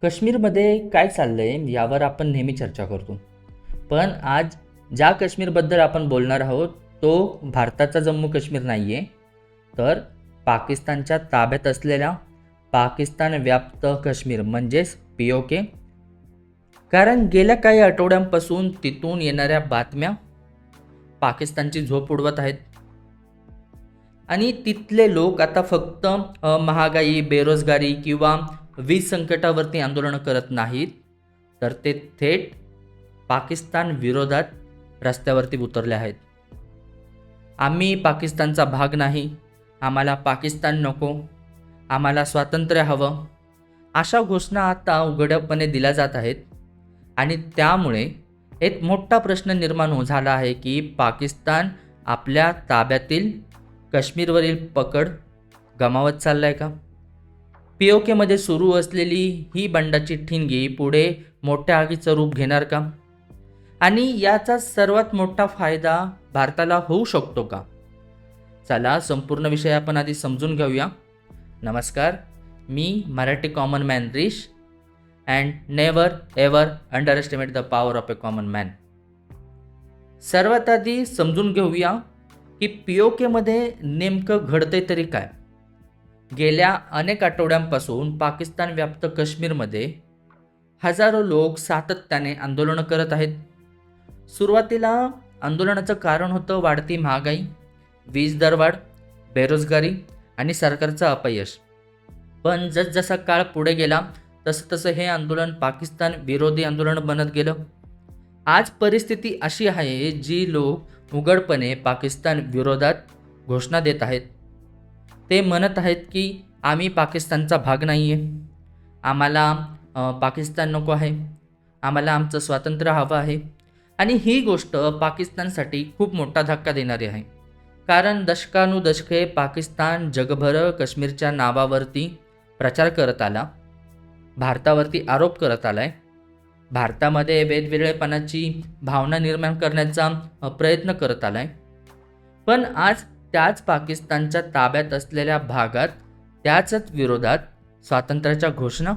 काश्मीरमध्ये काय चाललंय यावर आपण नेहमी चर्चा करतो. पण आज ज्या काश्मीरबद्दल आपण बोलणार आहोत तो भारताचा जम्मू काश्मीर नाही आहे, तर पाकिस्तानच्या ताब्यात असलेल्या पाकिस्तान व्याप्त काश्मीर म्हणजेच POK. कारण गेल्या काही आठवड्यांपासून तिथून येणाऱ्या बातम्या पाकिस्तानची झोप उडवत आहेत. आणि तिथले लोक आता फक्त महागाई, बेरोजगारी किंवा वीज संकटावरती आंदोलनं करत नाहीत, तर ते थेट पाकिस्तान विरोधात रस्त्यावरती उतरले आहेत. आम्ही पाकिस्तानचा भाग नाही, आम्हाला पाकिस्तान नको, आम्हाला स्वातंत्र्य हवं, अशा घोषणा आता उघडपणे दिल्या जात आहेत. आणि त्यामुळे एक मोठा प्रश्न निर्माण झाला आहे की पाकिस्तान आपल्या ताब्यातील काश्मीरवरील पकड गमावत चाललाय का? POKमध्ये सुरू असलेली ही बंडाची ठिणगी पुढे मोठ्या आगीचं रूप घेणार का? आणि याचा सर्वात मोठा फायदा भारताला होऊ शकतो का? चला संपूर्ण विषय आपण आधी समजून घेऊया. नमस्कार, मी Marathi common man Rish, and never ever underestimate the power of a common man. सर्वात आधी समजून घेऊया की POKमध्ये नेमकं घडतंय तरी काय. गेल्या अनेक आठवड्यांपासून पाकिस्तान व्याप्त काश्मीरमध्ये हजारो लोक सातत्याने आंदोलनं करत आहेत. सुरुवातीला आंदोलनाचं कारण होतं वाढती महागाई, वीज दरवाढ, बेरोजगारी आणि सरकारचं अपयश. पण जसजसा काळ पुढे गेला तसं हे आंदोलन पाकिस्तान विरोधी आंदोलन बनत गेलं. आज परिस्थिती अशी आहे जी लोक उघडपणे पाकिस्तान विरोधात घोषणा देत आहेत. ते म्हणत आहेत की आम्ही पाकिस्तानचा भाग नाही आहे, आम्हाला पाकिस्तान नको आहे, आम्हाला आमचं स्वातंत्र्य हवं आहे. आणि ही गोष्ट पाकिस्तानसाठी खूप मोठा धक्का देणारी आहे. कारण दशकानुदशके पाकिस्तान जगभर काश्मीरच्या नावावरती प्रचार करत आला, भारतावरती आरोप करत आलाय, भारतामध्ये वेगवेगळेपणाची भावना निर्माण करण्याचा प्रयत्न करत आलाय. पण आज त्याच पाकिस्तानच्या ताब्यात असलेल्या भागात त्याच विरोधात स्वातंत्र्याच्या घोषणा.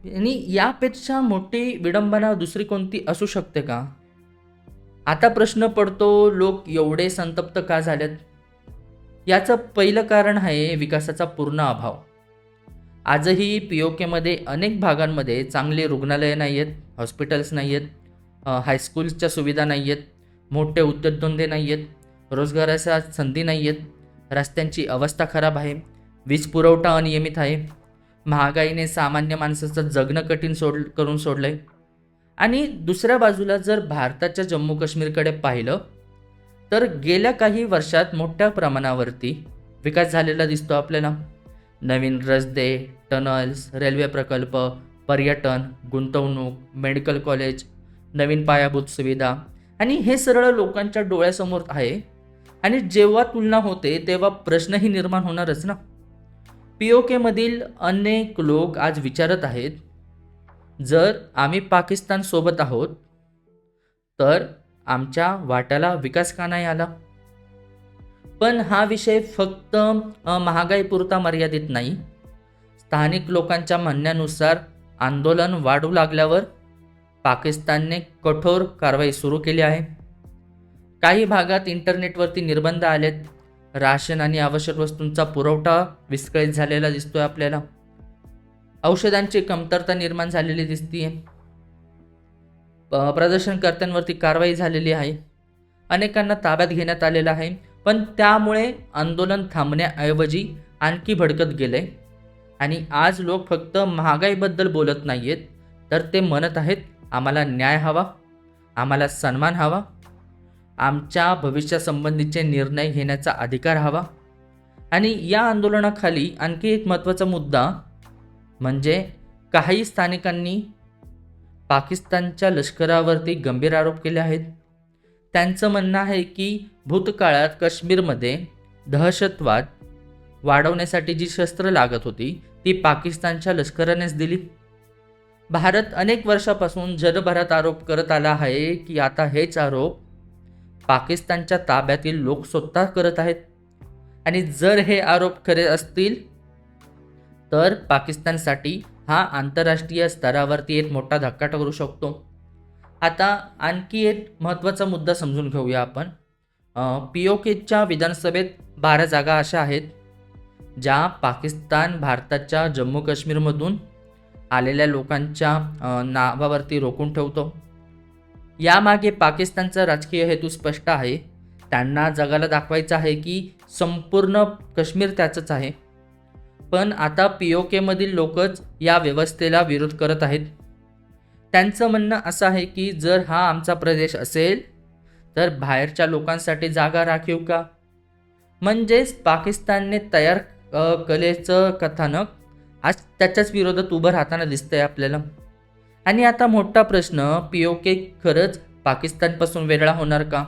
आणि यापेक्षा मोठी विडंबना दुसरी कोणती असू शकते का? आता प्रश्न पडतो, लोक एवढे संतप्त का झालेत? याचं पहिलं कारण आहे विकासाचा पूर्ण अभाव. आजही POKमध्ये अनेक भागांमध्ये चांगले रुग्णालये नाही आहेत, हॉस्पिटल्स नाही आहेत, हायस्कूल्सच्या सुविधा नाही आहेत, मोठे उद्योगधंदे नाही आहेत, रोजगाराच्या संधी नाही आहेत, रस्त्यांची अवस्था खराब आहे, वीज पुरवठा अनियमित आहे, महागाईने सामान्य माणसाचं जगणं कठीण करून सोडलं आहे. आणि दुसऱ्या बाजूला जर भारताच्या जम्मू काश्मीरकडे पाहिलं तर गेल्या काही वर्षात मोठ्या प्रमाणावरती विकास झालेला दिसतो आपल्याला. नवीन रस्ते, टनल्स, रेल्वे प्रकल्प, पर्यटन, गुंतवणूक, मेडिकल कॉलेज, नवीन पायाभूत सुविधा, आणि हे सरळ लोकांच्या डोळ्यासमोर आहे. आणि जेव्हा तुलना होते तेव्हा प्रश्नही निर्माण होणारच ना. POKमधील अनेक लोक आज विचारत आहेत, जर आम्ही पाकिस्तान सोबत आहोत तर आमच्या वाट्याला विकास का नाही आला? पण हा विषय फक्त महागाईपुरता मर्यादित नाही. स्थानिक लोकांच्या म्हणण्यानुसार आंदोलन वाढू लागल्यावर पाकिस्तानने कठोर कारवाई सुरू केली आहे. काही भागात इंटरनेटवरती निर्बंध आलेत, राशन आणि आवश्यक वस्तूंचा पुरवठा विस्कळीत झालेला दिसतोय आपल्याला, औषधांची कमतरता निर्माण झालेली दिसतीये, प्रदर्शनकर्त्यांवरती कारवाई झालेली आहे, अनेकांना ताब्यात घेण्यात आलेलं आहे. पण त्यामुळे आंदोलन थांबण्याऐवजी आणखी भडकत गेले. आणि आज लोक फक्त महागाईबद्दल बोलत नाही आहेत, तर ते म्हणत आहेत आम्हाला न्याय हवा, आम्हाला सन्मान हवा, आमच्या भविष्यासंबंधीचे निर्णय घेण्याचा अधिकार हवा. आणि या आंदोलनाखाली आणखी एक महत्त्वाचा मुद्दा म्हणजे काही स्थानिकांनी पाकिस्तानच्या लष्करावरती गंभीर आरोप केले आहेत. त्यांचं म्हणणं आहे की भूतकाळात काश्मीरमध्ये दहशतवाद वाढवण्यासाठी जी शस्त्र लागत होती ती पाकिस्तानच्या लष्करानेच दिली. भारत अनेक वर्षापासून जगभरात आरोप करत आला आहे की आता हेच आरोप पाकिस्तानच्या ताब्यातील लोक स्वतः करत आहेत. आणि जर हे आरोप खरे असतील तर पाकिस्तानसाठी हा आंतरराष्ट्रीय स्तरावरती एक मोठा धक्का ठरू शकतो. आता आणखी एक महत्त्वाचा मुद्दा समजून घेऊया आपण. POKच्या विधानसभेत 12 जागा अशा आहेत ज्या पाकिस्तान भारताच्या जम्मू काश्मीरमधून आलेल्या लोकांच्या नावावरती रोखून ठेवतो. यामागे पाकिस्तानचा राजकीय हेतू स्पष्ट आहे. त्यांना जगाला दाखवायचं आहे की संपूर्ण काश्मीर त्याचंच आहे. पण आता POKमधील लोकच या व्यवस्थेला विरोध करत आहेत. त्यांचं म्हणणं असं आहे की जर हा आमचा प्रदेश असेल तर बाहेरच्या लोकांसाठी जागा राखीव का? म्हणजेच पाकिस्तानने तयार कलेचं कथानक आज त्याच्याच विरोधात उभं राहताना दिसतंय आपल्याला. आणि आता मोठा प्रश्न, POK खरंच पाकिस्तानपासून वेगळा होणार का?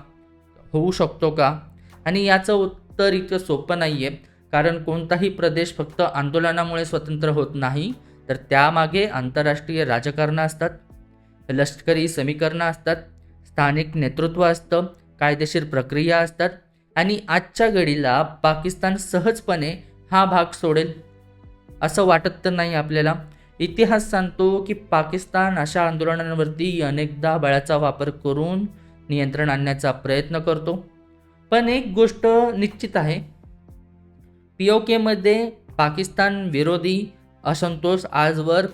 होऊ शकतो का? आणि याचं उत्तर इतकं सोपं नाही आहे. कारण कोणताही प्रदेश फक्त आंदोलनामुळे स्वतंत्र होत नाही, तर त्यामागे आंतरराष्ट्रीय राजकारणं असतात, लष्करी समीकरणं असतात, स्थानिक नेतृत्व असतं, कायदेशीर प्रक्रिया असतात. आणि आजच्या घडीला पाकिस्तान सहजपणे हा भाग सोडेल असं वाटत तर नाही आपल्याला. इतिहास सांगतो की पाकिस्तान अशा आंदोलनांवरती अनेकदा बळाचा वापर करून नियंत्रण आणण्याचा प्रयत्न करतो. पण एक गोष्ट निश्चित आहे, POKमध्ये पाकिस्तान विरोधी असंतोष आजवर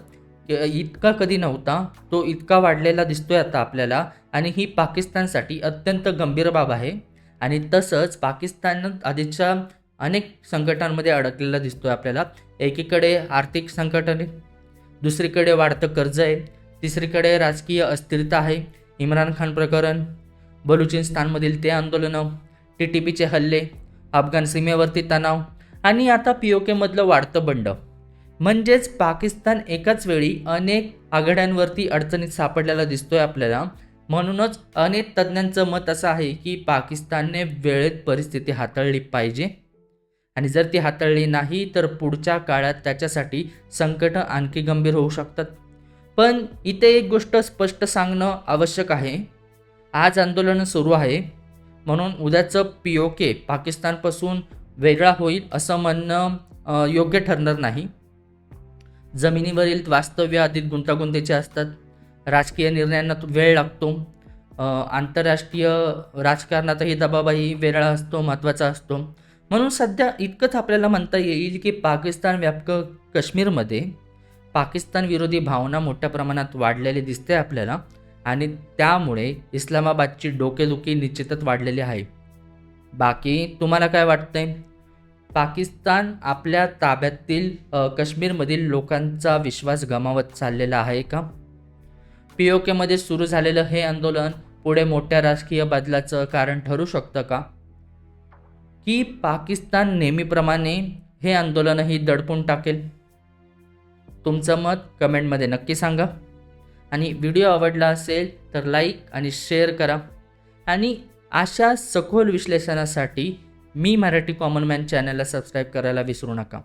इतका कधी नव्हता. तो इतका वाढलेला दिसतोय आता आपल्याला. आणि ही पाकिस्तानसाठी अत्यंत गंभीर बाब आहे. आणि तसंच पाकिस्तान आधीच्या अनेक संकटांमध्ये अडकलेला दिसतोय आपल्याला. एकीकडे आर्थिक संकट आहे, दुसरीकडे वाढतं कर्ज आहे, तिसरीकडे राजकीय अस्थिरता आहे, इम्रान खान प्रकरण, बलुचिस्तानमधील ते आंदोलनं, TTPचे हल्ले, अफगाण सीमेवरती तणाव आणि आता POKमधलं वाढतं बंड. म्हणजेच पाकिस्तान एकाच वेळी अनेक आघाड्यांवरती अडचणीत सापडलेला दिसतोय आपल्याला. म्हणूनच अनेक तज्ज्ञांचं मत असं आहे की पाकिस्तानने वेळेत परिस्थिती हाताळली पाहिजे. आणि जर ती हाताळली नाही तर पुढच्या काळात त्याच्यासाठी संकटं आणखी गंभीर होऊ शकतात. पण इथे एक गोष्ट स्पष्ट सांगणं आवश्यक आहे. आज आंदोलन सुरू आहे म्हणून उद्याचं POK पाकिस्तानपासून वेगळा होईल असं म्हणणं योग्य ठरणार नाही. जमिनीवरील वास्तव्य अधिक गुंतागुंतीचे असतात, राजकीय निर्णयांना वेळ लागतो, आंतरराष्ट्रीय राजकारणातही दबावही वेगळा असतो, महत्त्वाचा असतो. म्हणून सध्या इतकंच आपल्याला म्हणता येईल की पाकिस्तान व्यापक काश्मीरमध्ये पाकिस्तान विरोधी भावना मोठ्या प्रमाणात वाढलेली दिसते आपल्याला. आणि त्यामुळे इस्लामाबादची डोकेदुखी निश्चितच वाढलेली आहे. बाकी तुम्हाला काय वाटतंय? पाकिस्तान आपल्या ताब्यातील काश्मीरमधील लोकांचा विश्वास गमावत चाललेला आहे का? POKमध्ये सुरू झालेलं हे आंदोलन पुढे मोठ्या राजकीय बदलाचं कारण ठरू शकतं का? की पाकिस्तान नेहमीप्रमाणे हे आंदोलनही दडपून टाकेल? तुमचं मत कमेंटमध्ये नक्की सांगा. आणि व्हिडिओ आवडला असेल तर लाईक आणि शेअर करा. आणि अशा सखोल विश्लेषणासाठी मी मराठी कॉमन मॅन चॅनलला सबस्क्राईब करायला विसरू नका.